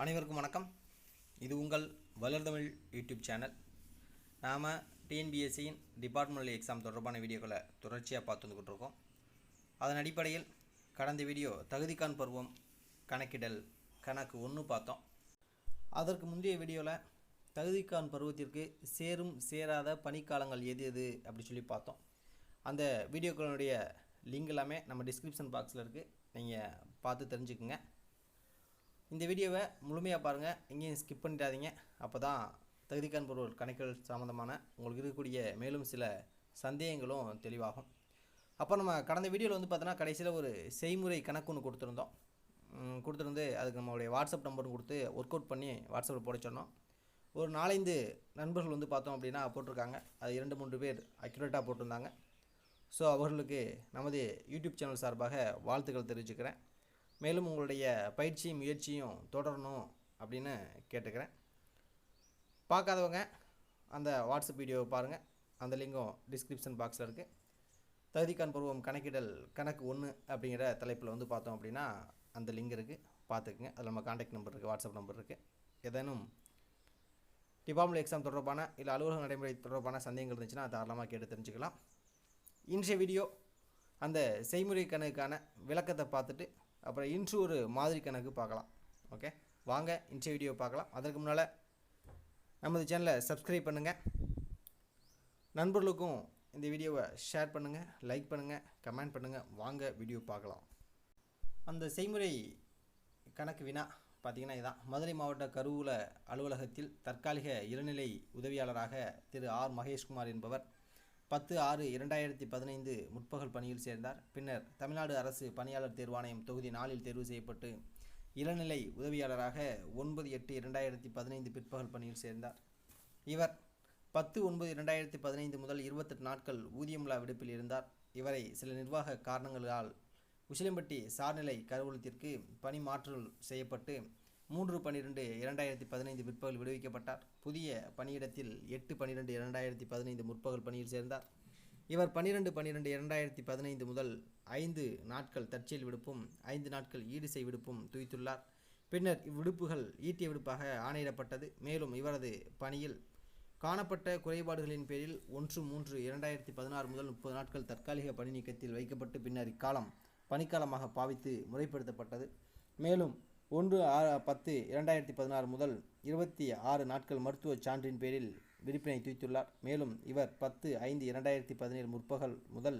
அனைவருக்கும் வணக்கம். இது உங்கள் வளர்தமிழ் யூடியூப் சேனல். நாம் டிஎன்பிஎஸ்சியின் டிபார்ட்மெண்டல் எக்ஸாம் தொடர்பான வீடியோக்களை தொடர்ச்சியாக பார்த்து வந்துக்கிட்டு இருக்கோம். அதன் அடிப்படையில் கடந்த வீடியோ தகுதிக்கான் பருவம் கணக்கிடல் கணக்கு 1 பார்த்தோம். அதற்கு முந்தைய வீடியோவில் தகுதிக்கான் பருவத்திற்கு சேரும் சேராத பணிக்காலங்கள் எது எது அப்படி சொல்லி பார்த்தோம். அந்த வீடியோக்களுடைய லிங்க் எல்லாமே நம்ம டிஸ்கிரிப்ஷன் பாக்ஸில் இருக்குது, நீங்கள் பார்த்து தெரிஞ்சுக்குங்க. இந்த வீடியோவை முழுமையாக பாருங்கள், எங்கேயும் ஸ்கிப் பண்ணிடாதீங்க. அப்போ தான் தகுதிக்கான் பருவ கணக்குகள் சம்மந்தமான உங்களுக்கு இருக்கக்கூடிய மேலும் சில சந்தேகங்களும் தெளிவாகும். அப்போ நம்ம கடந்த வீடியோவில் பார்த்தோன்னா கடைசியில் ஒரு செய்முறை கணக்கு ஒன்று கொடுத்துருந்து அதுக்கு நம்மளுடைய வாட்ஸ்அப் நம்பரும் கொடுத்து ஒர்க் அவுட் பண்ணி வாட்ஸ்அப்பில் போட சொன்னோம். ஒரு 4-5 நண்பர்கள் பார்த்தோம் அப்படின்னா போட்டிருக்காங்க. அது 2-3 பேர் அக்யூரேட்டாக போட்டிருந்தாங்க. ஸோ அவர்களுக்கு நமது யூடியூப் சேனல் சார்பாக வாழ்த்துக்கள் தெரிவிச்சுக்கிறேன். மேலும் உங்களுடைய பயிற்சியும் முயற்சியும் தொடரணும் அப்படின்னு கேட்டுக்கிறேன். பார்க்காதவங்க அந்த வாட்ஸ்அப் வீடியோவை பாருங்கள், அந்த லிங்கும் டிஸ்கிரிப்ஷன் பாக்ஸில் இருக்குது. தகுதிக்கான் பருவம் கணக்கிடல் கணக்கு 1 அப்படிங்கிற தலைப்பில் பார்த்தோம் அப்படின்னா அந்த லிங்க் இருக்குது, பார்த்துக்குங்க. அதில் நம்ம கான்டாக்ட் நம்பர் இருக்குது, வாட்ஸ்அப் நம்பர் இருக்குது. ஏதேனும் டிபார்ட்மெண்ட் எக்ஸாம் தொடர்பான இல்லை அலுவலக நடைமுறை தொடர்பான சந்தேகங்கள் இருந்துச்சுன்னா தாராளமாக கேட்டு தெரிஞ்சுக்கலாம். இன்றைய வீடியோ அந்த செய்முறை கணக்குக்கான விளக்கத்தை பார்த்துட்டு அப்புறம் இன்று ஒரு மாதிரி கணக்கு பார்க்கலாம். ஓகே, வாங்க இன்றைய வீடியோ பார்க்கலாம். அதற்கு முன்னால் நமது சேனலை சப்ஸ்கிரைப் பண்ணுங்கள், நண்பர்களுக்கும் இந்த வீடியோவை ஷேர் பண்ணுங்கள், லைக் பண்ணுங்கள், கமெண்ட் பண்ணுங்கள். வாங்க வீடியோ பார்க்கலாம். அந்த செய்முறை கணக்கு வினா பார்த்திங்கன்னா இதான். மதுரை மாவட்ட கருவூல அலுவலகத்தில் தற்காலிக இளநிலை உதவியாளராக திரு ஆர் மகேஷ்குமார் என்பவர் 10/6/2015 முற்பகல் பணியில் சேர்ந்தார். பின்னர் தமிழ்நாடு அரசு பணியாளர் தேர்வாணையம் தொகுதி 4 தேர்வு செய்யப்பட்டு இளநிலை உதவியாளராக 9/8/2015 பிற்பகல் பணியில் சேர்ந்தார். இவர் 10/9/2015 முதல் 28 நாட்கள் ஊதியமில்லா விடுப்பில் இருந்தார். இவரை சில நிர்வாக காரணங்களால் உசிலம்பட்டி சார்நிலை கருவூலத்திற்கு பணி மாற்றல் செய்யப்பட்டு 3/12/2015 பிற்பகல் விடுவிக்கப்பட்டார். புதிய பணியிடத்தில் 8/12/2015 முற்பகல் பணியில் சேர்ந்தார். இவர் 12/12/2015 முதல் 5 நாட்கள் தற்செயல் விடுப்பும் 5 நாட்கள் ஈடுசை விடுப்பும் துய்த்துள்ளார். பின்னர் இவ்விடுப்புகள் ஈட்டிய விடுப்பாக ஆணையிடப்பட்டது. மேலும் இவரது பணியில் காணப்பட்ட குறைபாடுகளின் பேரில் 1/3/2016 முதல் 30 நாட்கள் தற்காலிக பணி நீக்கத்தில் வைக்கப்பட்டு பின்னர் இக்காலம் பணிக்காலமாக பாவித்து முறைப்படுத்தப்பட்டது. மேலும் 1/10/2016 முதல் 26 நாட்கள் மருத்துவ சான்றின் பேரில் விடுப்பினை துய்த்துள்ளார். மேலும் இவர் 10/5/2017 முற்பகல் முதல்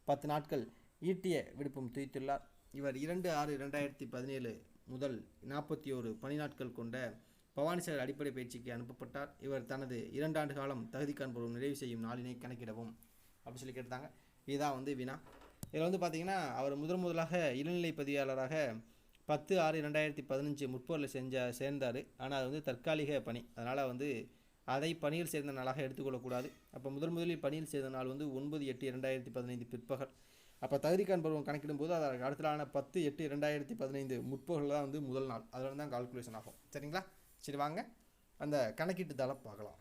10 நாட்கள் ஈட்டிய விடுப்பும் துய்த்துள்ளார். இவர் 2/6/2017 முதல் 41 பணி நாட்கள் கொண்ட பவானிசாகர் அடிப்படை பயிற்சிக்கு அனுப்பப்பட்டார். இவர் தனது 2 ஆண்டு காலம் தகுதிக்கான் பருவம் நிறைவு செய்யும் நாளினை கணக்கிடவும் அப்படின்னு சொல்லி கேட்டாங்க. இதுதான் வினா. இதில் பார்த்தீங்கன்னா அவர் முதலாக இளநிலை பதிவாளராக 10/6/2015 முற்பகலில் சேர்ந்தார். ஆனால் அது தற்காலிக பணி, அதனால் அதை பணியில் சேர்ந்த நாளாக எடுத்துக்கொள்ளக்கூடாது. அப்போ முதலில் பணியில் சேர்ந்த நாள் 9/8/2015 பிற்பகல். அப்போ தகுதிக்கான் பருவம் கணக்கிடும்போது அதற்கு அடுத்த நாளான 10/8/2015 முற்பகலில் தான் முதல் நாள். அதில் தான் கால்குலேஷன் ஆகும். சரிங்களா? சரி, வாங்க அந்த கணக்கீட்டு தாளை பார்க்கலாம்.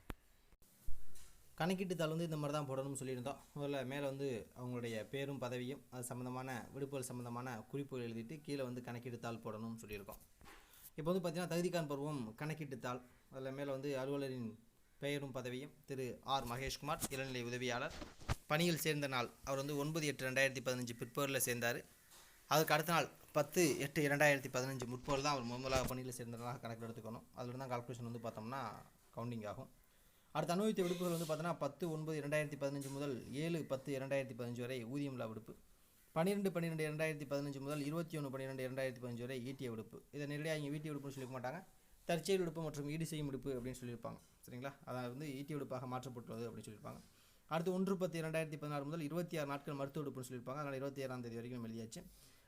கணக்கீட்டு தாள் இந்த மாதிரி தான் போடணும்னு சொல்லியிருந்தோம். முதல்ல மேலே அவங்களுடைய பேரும் பதவியும் அது சம்மந்தமான விடுப்புகள் சம்மந்தமான குறிப்புகள் எழுதிட்டு கீழே கணக்கீட்டு தாள் போடணும்னு சொல்லியிருக்கோம். இப்போ பார்த்திங்கன்னா தகுதிக்கான் பருவம் கணக்கீட்டு தாள், அதில் மேலே அலுவலரின் பெயரும் பதவியும் திரு ஆர் மகேஷ்குமார் இளநிலை உதவியாளர், பணியில் சேர்ந்த நாள் அவர் 9/8/2015 பிற்பகலில் சேர்ந்தார். அதுக்கு அடுத்த நாள் 10/8/2015 முற்பகல் தான் அவர் முதலாக பணியில் சேர்ந்ததாக கணக்கில் எடுத்துக்கணும். அதில் தான் கால்குலேஷன் பார்த்தோம்னா கவுண்டிங் ஆகும். அடுத்த அனுபவித்த விடுப்புகள் பார்த்தோன்னா 10/9/2015 முதல் 7/10/2015 வரை ஊதியமில்லா விடுப்பு, 12/12/2015 முதல் 21/12/2015 வரை ஈட்டிய விடுப்பு. இதை நேரடியாக இங்கே ஈட்டிய விடுப்புன்னு சொல்லிக்க மாட்டாங்க, தற்செயல் விடுப்பு மற்றும் ஈடு செய்யும் விடுப்பு அப்படின்னு சொல்லியிருப்பாங்க. சரிங்களா? அதாவது ஈட்டிய விடுப்பாக மாற்றப்பட்டுள்ளது அப்படின்னு சொல்லியிருப்பாங்க. அடுத்து 1/10/2016 முதல் 26 நாட்கள் மருத்துவ விடுப்புன்னு சொல்லியிருப்பாங்க. அதனால் 26ஆம் தேதி வரைக்கும் எழுதியாச்சு.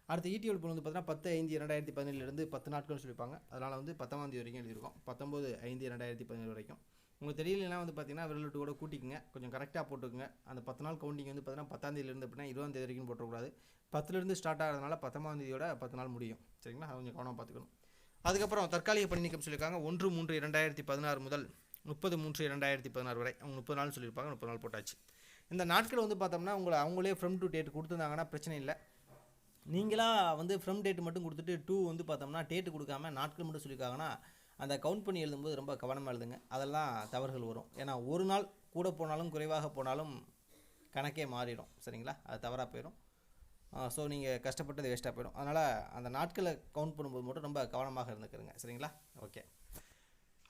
அடுத்து ஈட்டிய விடுப்பு பார்த்தீங்கன்னா 10/5/2017 10 நாட்கள்னு சொல்லியிருப்பாங்க. அதனால் 10ஆம் தேதி வரைக்கும் எழுதியிருக்கோம், 19/5/2017 வரைக்கும். உங்களுக்கு தெரியலனா பார்த்தீங்கன்னா விரலிட்டு கூட கூட்டிக்குங்க, கொஞ்சம் கரெக்டாக போட்டுக்குங்க. அந்த 10 நாள் கவுண்டிங் பார்த்தீங்கன்னா 10ஆம் தேதியிலேருந்து அப்படின்னா 20ஆம் தேதி வரைக்கும் போட்டக்கூடாது. 10லேருந்து ஸ்டார்ட் ஆகிறதுனால 10ஆம் தேதியோட 10 நாள் முடியும். சரிங்களா? அது கொஞ்சம் கவனமாக பார்த்துக்கணும். அதுக்கப்புறம் தற்காலிக பணி நீக்கம் சொல்லியிருக்காங்க. 1/3/2016 முதல் 30/3/2016 வரை அவங்க 30 நாள் சொல்லியிருப்பாங்க. 30 நாள் போட்டாச்சு. இந்த நாட்கள் பார்த்தோம்னா அவங்களே ஃப்ரம் டு டேட் கொடுத்துருந்தாங்கன்னா பிரச்சனை இல்லை. நீங்களாக வந்து ஃப்ரம் டேட் மட்டும் கொடுத்துட்டு டூ வந்து பார்த்தோம்னா டேட்டு கொடுக்காம நாட்கள் மட்டும் சொல்லியிருக்காங்கன்னா அந்த கவுண்ட் பண்ணி எழுதும்போது ரொம்ப கவனமாக எழுதுங்க. அதெல்லாம் தவறுகள் வரும். ஏன்னா ஒரு நாள் கூட போனாலும் குறைவாக போனாலும் கணக்கே மாறிடும். சரிங்களா? அது தவறாக போயிடும். ஸோ நீங்கள் கஷ்டப்பட்டது வேஸ்ட்டாக போயிடும். அதனால் அந்த நாட்களை கவுண்ட் பண்ணும்போது மட்டும் ரொம்ப கவனமாக இருந்துக்கிறங்க. சரிங்களா? ஓகே.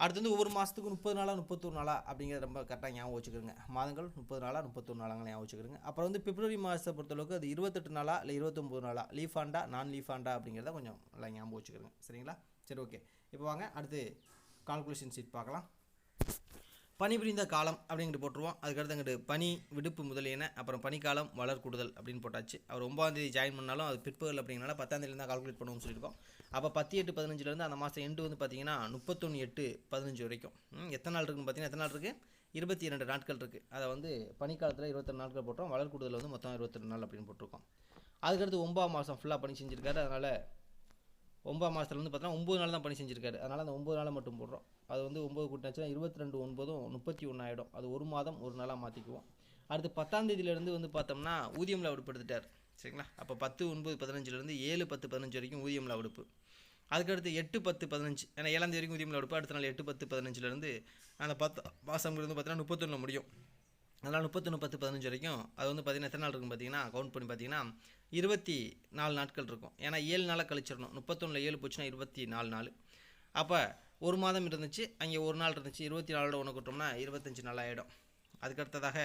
அடுத்து வந்து ஒவ்வொரு மாதத்துக்கும் 30 நாளா 31 நாளா அப்படிங்கிறது ரொம்ப கரெக்டாக ஞாபகம் வச்சுக்கிறங்க. மாதங்கள் 30 நாளா 31 நாளாங்க ஞாபகம் வச்சுக்கிறங்க. அப்புறம் வந்து பிப்ரவரி மாதத்தை பொறுத்தளவுக்கு அது 28 நாளா இல்லை 29 நாளா, லீஃப் ஆண்டா நான் லீஃப் ஆண்டா அப்படிங்கிறத கொஞ்சம் நல்லா ஞாபகம் வச்சுக்கிறங்க. சரிங்களா? சரி, ஓகே. இப்போ வாங்க அடுத்து கால்குலேஷன் ஷீட் பார்க்கலாம். பனி புரிந்த காலம் அப்படிங்கிட்டு போட்டுருவோம். அதுக்கடுத்து அங்கிட்டு பனி விடுப்பு முதலியன, அப்புறம் பனிக்காலம் வளர்கூடுதல் அப்படின்னு போட்டாச்சு. அவர் 9ஆம் தேதி ஜாயின் பண்ணாலும் அது பிற்பகல் அப்படிங்கிறனால 10ஆம் தேதியில தான் கால்குலேட் பண்ணுவோம்னு சொல்லியிருக்கோம். அப்போ 10/8/15 அந்த மாதம் எண்டு வந்து பார்த்தீங்கன்னா 31/8/15 வரைக்கும் எத்தனை நாள் இருக்குன்னு பார்த்தீங்கன்னா எத்தனை நாள் இருக்குது? 22 நாட்கள் இருக்குது. அதை வந்து பனிக்காலத்தில் 22 நாட்கள் போட்டோம். வளர்கூடுதல் வந்து மொத்தம் 22 நாள் அப்படின்னு போட்டிருக்கோம். அதுக்கடுத்து 9ஆம் மாதம் ஃபுல்லாக பனி செஞ்சுருக்காரு. அதனால் 9ஆம் மாதத்துல வந்து பார்த்தீங்கன்னா 9 நாள் தான் பனி செஞ்சுருக்காரு. அதனால் அந்த 9 நாளை மட்டும் போடுறோம். அது வந்து 9 கூட்டினாச்சுன்னா 22 9 31 ஆகிடும். அது ஒரு மாதம் ஒரு நாளாக மாற்றிக்குவோம். அடுத்து 10ஆம் தேதியிலேருந்து வந்து பார்த்தோம்னா ஊதியம்ல விடுப்பு எடுத்துட்டார். சரிங்களா? அப்போ 10/9/15 7/10/15 வரைக்கும் ஊதியம்ல விடுப்பு. அதுக்கடுத்து 8/10/15 ஏன்னா 7ஆம் தேதி வரைக்கும் ஊதியம்ல விடுப்பு. அடுத்த நாள் 8/10/15 அந்த 10 மாதம்ங்கிறது பார்த்தீங்கன்னா 31 முடியும். அதனால் 31/10/15 வரைக்கும் அது வந்து பார்த்தீங்கன்னா எத்தனை நாள் இருக்குன்னு பார்த்தீங்கன்னா கவுண்ட் பண்ணி பார்த்தீங்கன்னா 24 நாட்கள் இருக்கும். ஏன்னா 7 நாளாக கழிச்சிடணும். 31 7 போச்சுன்னா 24 நாள். அப்போ ஒரு மாதம் இருந்துச்சு, அங்கே ஒரு நாள் இருந்துச்சு. 24 ஒன்று கூட்டோம்னா 25 நாள் ஆகிடும். அதுக்கடுத்ததாக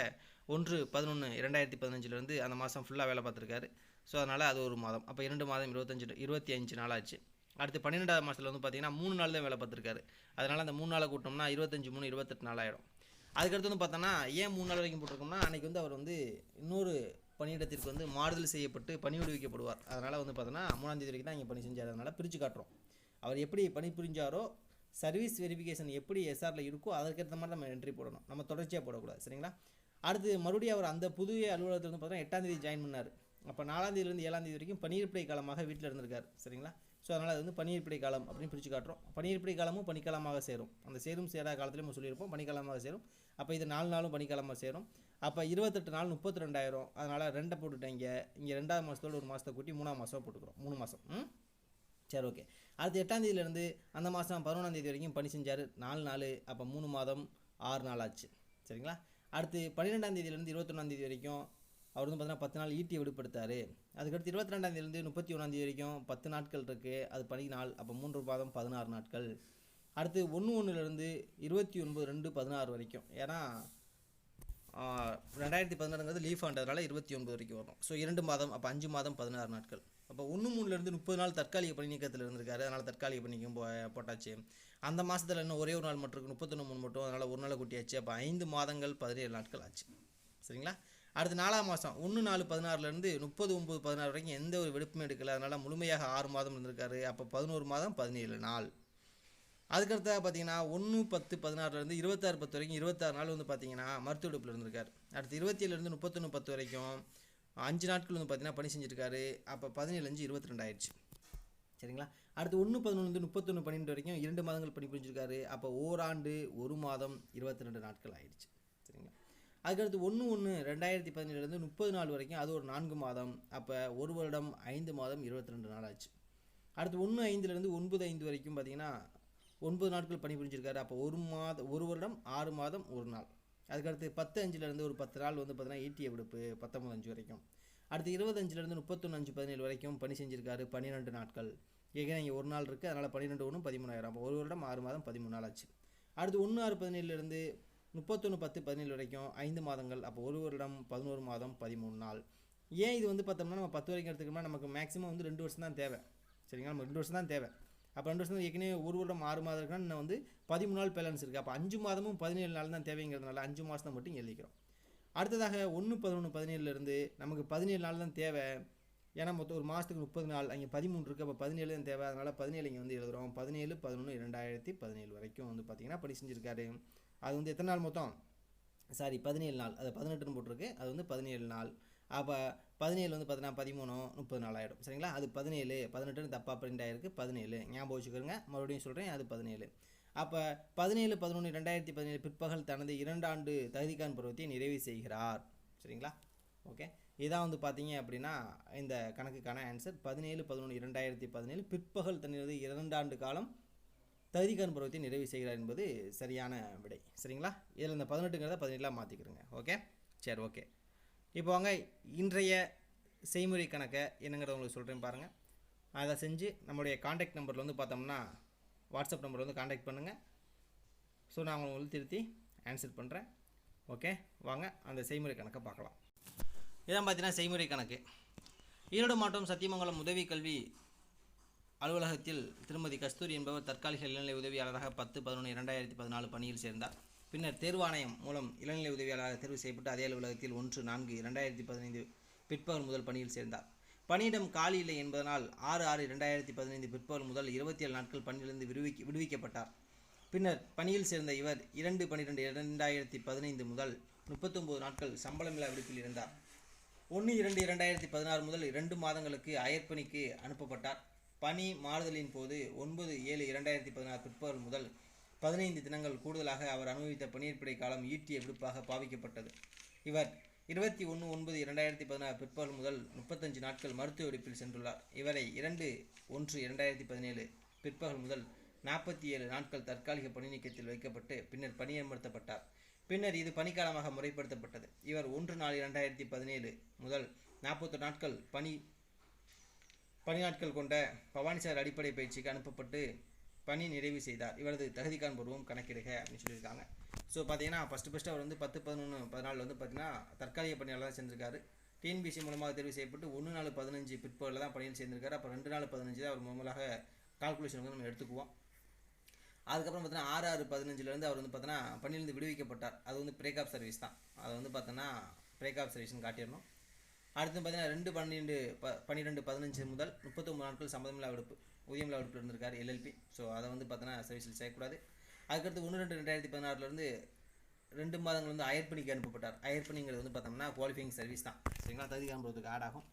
1/11/2015 அந்த மாதம் ஃபுல்லாக வேலை பார்த்துருக்காரு. ஸோ அதனால் அது ஒரு மாதம். அப்போ 2 மாதம் 25 நாள் ஆச்சு. அடுத்து 12ஆம் மாதத்தில் வந்து பார்த்தீங்கன்னா 3 நாள் தான் வேலை பார்த்துருக்காரு. அதனால் அந்த 3 நாளை கூட்டோம்னா 25 3 28 நாள் ஆகிடும். அதுக்கடுத்து வந்து பார்த்தோன்னா ஏன் 3 நாள் வரைக்கும் போட்டிருக்கோம்னா அன்றைக்கி வந்து அவர் வந்து இன்னொரு பணியிடத்திற்கு வந்து மாறுதல் செய்யப்பட்டு பணி விடுவிக்கப்படுவார். அதனால் வந்து பார்த்தோன்னா 3ஆம் தேதி வரைக்கும் தான் இங்கே பணி செஞ்சார். அதனால் பிரித்து காட்டுறோம். அவர் எப்படி பணி புரிஞ்சாரோ சர்வீஸ் வெரிஃபிகேஷன் எப்படி எஸ்ஆரில் இருக்கோ அதற்கேற்ற மாதிரி நம்ம என்ட்ரி போடணும். நம்ம தொடர்ச்சியாக போடக்கூடாது. சரிங்களா? அடுத்து மறுபடியும் அவர் அந்த புதிய அலுவலகத்தில் வந்து பார்த்தோன்னா 8ஆம் தேதி ஜாயின் பண்ணார். அப்போ 4ஆம் தேதியிலேருந்து 7ஆம் தேதி வரைக்கும் பணியிருப்படை காலமாக வீட்டில் இருந்திருக்கார். சரிங்களா? ஸோ அதனால் அது வந்து பணியிருப்படை காலம் அப்படின்னு பிரித்து காட்டுறோம். பணியிருப்படை காலமும் பனிக்காலமாக சேரும். அந்த சேரும் சேராத காலத்துலேயும் நம்ம சொல்லியிருப்போம் பனிக்காலமாக சேரும். அப்போ இது 4 நாளும் பனிக்காலமாக சேரும். அப்போ 28 நாள் 32,000. அதனால் 2 போட்டுட்டாங்க. இங்கே 2ஆம் மாதத்தோடு ஒரு மாதத்தை கூட்டி 3ஆம் மாதம் போட்டுக்கிறோம். 3 மாதம். சரி, ஓகே. அடுத்து 8ஆம் தேதியிலேருந்து அந்த மாதம் 11ஆம் தேதி வரைக்கும் பணி செஞ்சார். 4 நாள். அப்போ 3 மாதம் 6 நாள் ஆச்சு. சரிங்களா? அடுத்து 12ஆம் தேதியிலேருந்து 21ஆம் தேதி வரைக்கும் அவர் வந்து பார்த்தீங்கன்னா 10 நாள் ஈட்டியை விடுபடுத்தார். அதுக்கடுத்து 22ஆம் தேதியிலேருந்து 31ஆம் தேதி வரைக்கும் 10 நாட்கள் இருக்குது. அது பணி நாள். அப்போ 3 மாதம் 16 நாட்கள். அடுத்து 1/1 29/2/16 வரைக்கும். ஏன்னா 2016 லீஃப் ஆண்டதுனால 29 வரைக்கும் வரும். ஸோ 2 மாதம். அப்போ 5 மாதம் 16 நாட்கள். அப்போ 1/3 30 நாள் தற்காலிக பணி நீக்கத்தில் இருந்திருக்காரு. அதனால் தற்காலிக பணிக்கும் போட்டாச்சு. அந்த மாதத்தில் இன்னும் ஒரே ஒரு நாள் மட்டும் இருக்குது 31 மட்டும். அதனால் ஒரு நாள் கூட்டியாச்சு. அப்போ 5 மாதங்கள் 17 நாட்கள் ஆச்சு. சரிங்களா? அடுத்து 4ஆம் மாதம் 1/4/16 30/9/16 வரைக்கும் எந்த ஒரு விடுப்புமே எடுக்கல. அதனால் முழுமையாக 6 மாதம் இருந்திருக்காரு. அப்போ 11 மாதம் 17 நாள். அதுக்கடுத்தாக பார்த்தீங்கன்னா 1/10/16 26/10 வரைக்கும் 26 நாள் வந்து பார்த்தீங்கன்னா மருத்துவ விடுப்பில் இருந்திருக்காரு. அடுத்து 27 31/10 வரைக்கும் 5 நாட்கள் வந்து பார்த்தீங்கன்னா பணி செஞ்சுருக்காரு. அப்போ 17/5/22 ஆயிடுச்சு. சரிங்களா? அடுத்து 1/11 31/12 வரைக்கும் 2 மாதங்கள் பணி புரிஞ்சிருக்காரு. அப்போ ஓராண்டு 1 மாதம் 22 நாட்கள் ஆயிடுச்சு. சரிங்களா? அதுக்கடுத்து 1/1/2017 30 நாள் வரைக்கும் அது ஒரு 4 மாதம். அப்போ 1 வருடம் 5 மாதம் 22 நாள் ஆச்சு. அடுத்து 1/5 9/5 வரைக்கும் பார்த்தீங்கன்னா 9 நாட்கள் பணி புரிஞ்சிருக்காரு. அப்போ 1 வருடம் 6 மாதம் 1 நாள். அதுக்கடுத்து 10/5 ஒரு 10 நாள் வந்து பார்த்தீங்கன்னா ஈட்டிய விடுப்பு 19/5 வரைக்கும். அடுத்து 25 31/5/17 வரைக்கும் பணி செஞ்சிருக்காரு 12 நாட்கள். ஏற்கனவே இங்கே ஒரு நாள் இருக்குது. அதனால் 12/1 13,000. அப்போ 1 வருடம் 6 மாதம் 13 நாள் ஆச்சு. அடுத்து 1/6/17 31/10/17 வரைக்கும் 5 மாதங்கள். அப்போ 1 வருடம் 11 மாதம் 13 நாள். ஏன் இது வந்து பார்த்தோம்னா நம்ம 10 வரைக்கும் எடுத்துக்கோம்னா நமக்கு மேக்ஸிமம் வந்து 2 வருஷம் தான் தேவை. சரிங்களா? நம்ம 2 வருஷம் தான் தேவை. அப்போ 2 வருஷம் ஏற்கனவே 1 வருடம் 6 மாதம் இருக்குன்னா இன்னும் வந்து 13 நாள் பேலன்ஸ் இருக்குது. அப்போ 5 மாதமும் 17 நாள் தான் தேவைங்கிறதுனால 5 மாதம் மட்டும் எழுதிக்கிறோம். அடுத்ததாக 1/11/17 நமக்கு 17 நாள் தான் தேவை. ஏன்னா மொத்தம் ஒரு மாதத்துக்கு 30 நாள், அங்கே 13 இருக்குது. அப்போ 17 தான் தேவை. அதனால் 17 இங்கே வந்து எழுதுகிறோம். 17/11/2017 வரைக்கும் வந்து பார்த்திங்கன்னா பணி செஞ்சுருக்காரு. அது வந்து எத்தனை நாள் மொத்தம்? 17 நாள். அது 18ன்னு போட்டிருக்கு. அது வந்து 17 நாள். அப்போ 17 வந்து பார்த்தீங்கன்னா 13 30 நாள் ஆகிடும். சரிங்களா? அது 17 18 தப்பாக பிரிண்ட் ஆகிருக்கு. 17 ஞாபகம் வச்சுக்கிறோங்க. மறுபடியும் சொல்கிறேன். அது 17. அப்போ 17/11/2017 பிற்பகல் தனது 2 ஆண்டு தகுதிக்கான் பருவத்தை நிறைவு செய்கிறார். சரிங்களா? ஓகே. இதான் வந்து பார்த்தீங்க அப்படின்னா இந்த கணக்குக்கான ஆன்சர். 17/11/2017 பிற்பகல் தன்னிலிருந்து 2 ஆண்டு காலம் தகுதிகான் பருவத்தை நிறைவு செய்கிறார் என்பது சரியான விடை. சரிங்களா? இதில் இந்த 18ங்கிறத 17 மாற்றிக்கிறோங்க. ஓகே, சரி, ஓகே. இப்போ வாங்க இன்றைய செய்முறை கணக்கை என்னங்கிறத உங்களுக்கு சொல்கிறேன் பாருங்கள். அதை செஞ்சு நம்மளுடைய காண்டாக்ட் நம்பரில் வந்து பார்த்தோம்னா வாட்ஸ்அப் நம்பரில் வந்து காண்டாக்ட் பண்ணுங்கள். ஸோ நான் உங்களுக்கு திருத்தி ஆன்சர் பண்ணுறேன். ஓகே, வாங்க அந்த செய்முறை கணக்கை பார்க்கலாம். இதான் பார்த்தீங்கன்னா செய்முறை கணக்கு. ஈரோடு மாவட்டம் சத்தியமங்கலம் உதவி கல்வி அலுவலகத்தில் திருமதி கஸ்தூரி என்பவர் தற்காலிக இளநிலை உதவியாளராக 10/11/2014 பணியில் சேர்ந்தார். பின்னர் தேர்வாணையம் மூலம் இளநிலை உதவியாளராக தேர்வு செய்யப்பட்டு அதே அலுவலகத்தில் 1/4/2015 பிற்பகல் முதல் பணியில் சேர்ந்தார். பணியிடம் காலி இல்லை என்பதனால் 6/6/2015 பிற்பகல் முதல் 27 நாட்கள் பணியிலிருந்து விடுவிக்கப்பட்டார். பின்னர் பணியில் சேர்ந்த இவர் 2/12/2015 முதல் 39 நாட்கள் சம்பளமில்லா விடுப்பில் இருந்தார். 1/2/2016 முதல் 2 மாதங்களுக்கு அயற்பணிக்கு அனுப்பப்பட்டார். பணி மாறுதலின் போது 9/7/2016 பிற்பகல் முதல் 15 தினங்கள் கூடுதலாக அவர் அனுபவித்த பணியிற்படை காலம் ஈட்டிய விடுப்பாக பாவிக்கப்பட்டது. இவர் 21/9/2016 பிற்பகல் முதல் 35 நாட்கள் மருத்துவ விடுப்பில் சென்றுள்ளார். இவரை 2/1/2017 பிற்பகல் முதல் 47 நாட்கள் தற்காலிக பணி நீக்கத்தில் வைக்கப்பட்டு பின்னர் பணியமர்த்தப்பட்டார். பின்னர் இது பணிக்காலமாக முறைப்படுத்தப்பட்டது. இவர் 1/4/2017 முதல் 41 நாட்கள் பணி நாட்கள் கொண்ட பவானிசார் அடிப்படை பயிற்சிக்கு அனுப்பப்பட்டு பணி நிறைவு செய்தார். இவரது தகுதிகான் பருவம் கணக்கிடுக அப்படின்னு சொல்லியிருக்காங்க. ஸோ பார்த்தீங்கன்னா ஃபஸ்ட்டு அவர் வந்து 10/11/14 வந்து பார்த்தீங்கன்னா தற்காலிக பணியாளர் தான் செஞ்சிருக்காரு. டிஎன்பிஎஸ்சி மூலமாக தேர்வு செய்யப்பட்டு 1/4/15 பிற்பகலில் தான் பணியில் சேர்ந்திருக்காரு. அப்போ 2/4/15 தான் அவர் மூலமாக கால்குலேஷன் வந்து நம்ம எடுத்துக்குவோம். அதுக்கப்புறம் பார்த்தீங்கன்னா 6/6/15 அவர் வந்து பார்த்தோன்னா பணியிலிருந்து விடுவிக்கப்பட்டார். அது வந்து பிரேக் ஆஃப் சர்வீஸ் தான். அதை வந்து பார்த்தோன்னா பிரேக் ஆஃப் சர்வீஸ்னு காட்டிடணும். அடுத்து பார்த்தீங்கன்னா 2/12/15 முதல் 39 நாட்கள் சம்பளமில்லா விடுப்பு ஊதியமில்லா விடுப்பில் இருந்திருக்காரு எல்எல்பி. ஸோ அதை வந்து பார்த்தோன்னா சர்வீஸில் செய்யக்கூடாது. அதுக்கடுத்து 1/2/2016 2 மாதங்கள் வந்து அயற்பணிக்கு அனுப்பப்பட்டார். அயற்பணிங்கிறது வந்து பார்த்தோம்னா குவாலிஃபைங் சர்வீஸ் தான். சரிங்களா? தகுதிகான் பருவத்துக்கு ஆட் ஆகும்.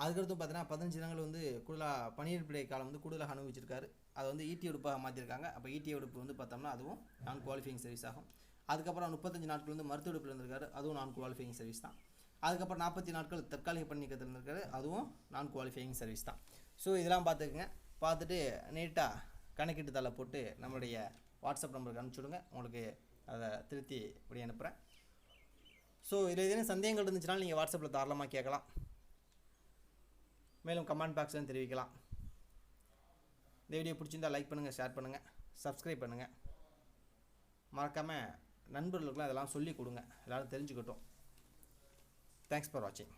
அதுக்கடுத்து பார்த்தீங்கன்னா 15 தினங்கள் வந்து கூடுதலாக பணியிற்படை காலம் வந்து கூடுதலாக அனுபவிச்சிருக்காரு. அதை வந்து ஈட்டி விடுப்பாக மாற்றிருக்காங்க. அப்போ ஈட்டி விடுப்பு வந்து பார்த்தோம்னா அதுவும் நான் குவாலிஃபைங் சர்வீஸ் ஆகும். அதுக்கப்புறம் 35 நாட்கள் வந்து மருத்துவ விடுப்பில் இருந்திருக்காரு. அதுவும் நான் குவாலிஃபைங் சர்வீஸ் தான். அதுக்கப்புறம் 40 நாட்கள் தற்காலிக பணி நீக்கத்தில் இருந்திருக்காரு. அதுவும் நான் குவாலிஃபைங் சர்வீஸ் தான். ஸோ இதெல்லாம் பார்த்துக்குங்க. பார்த்துட்டு நீட்டாக கணக்கீட்டு தலை போட்டு நம்மளுடைய வாட்ஸ்அப் நம்பருக்கு அனுப்பிச்சுடுங்க. உங்களுக்கு அதை திருத்தி இப்படி அனுப்புகிறேன். ஸோ இதில் ஏதேனும் சந்தேகங்கள் இருந்துச்சுனாலும் நீங்கள் வாட்ஸ்அப்பில் தாராளமாக கேட்கலாம். மேலும் கமெண்ட் பாக்ஸ்லையும் தெரிவிக்கலாம். இந்த வீடியோ பிடிச்சிருந்தால் லைக் பண்ணுங்கள், ஷேர் பண்ணுங்கள், சப்ஸ்கிரைப் பண்ணுங்கள். மறக்காமல் நண்பர்களுக்கெல்லாம் இதெல்லாம் சொல்லிக் கொடுங்க, எல்லோரும் தெரிஞ்சுக்கிட்டோம். தேங்க்ஸ் ஃபார் வாட்சிங்.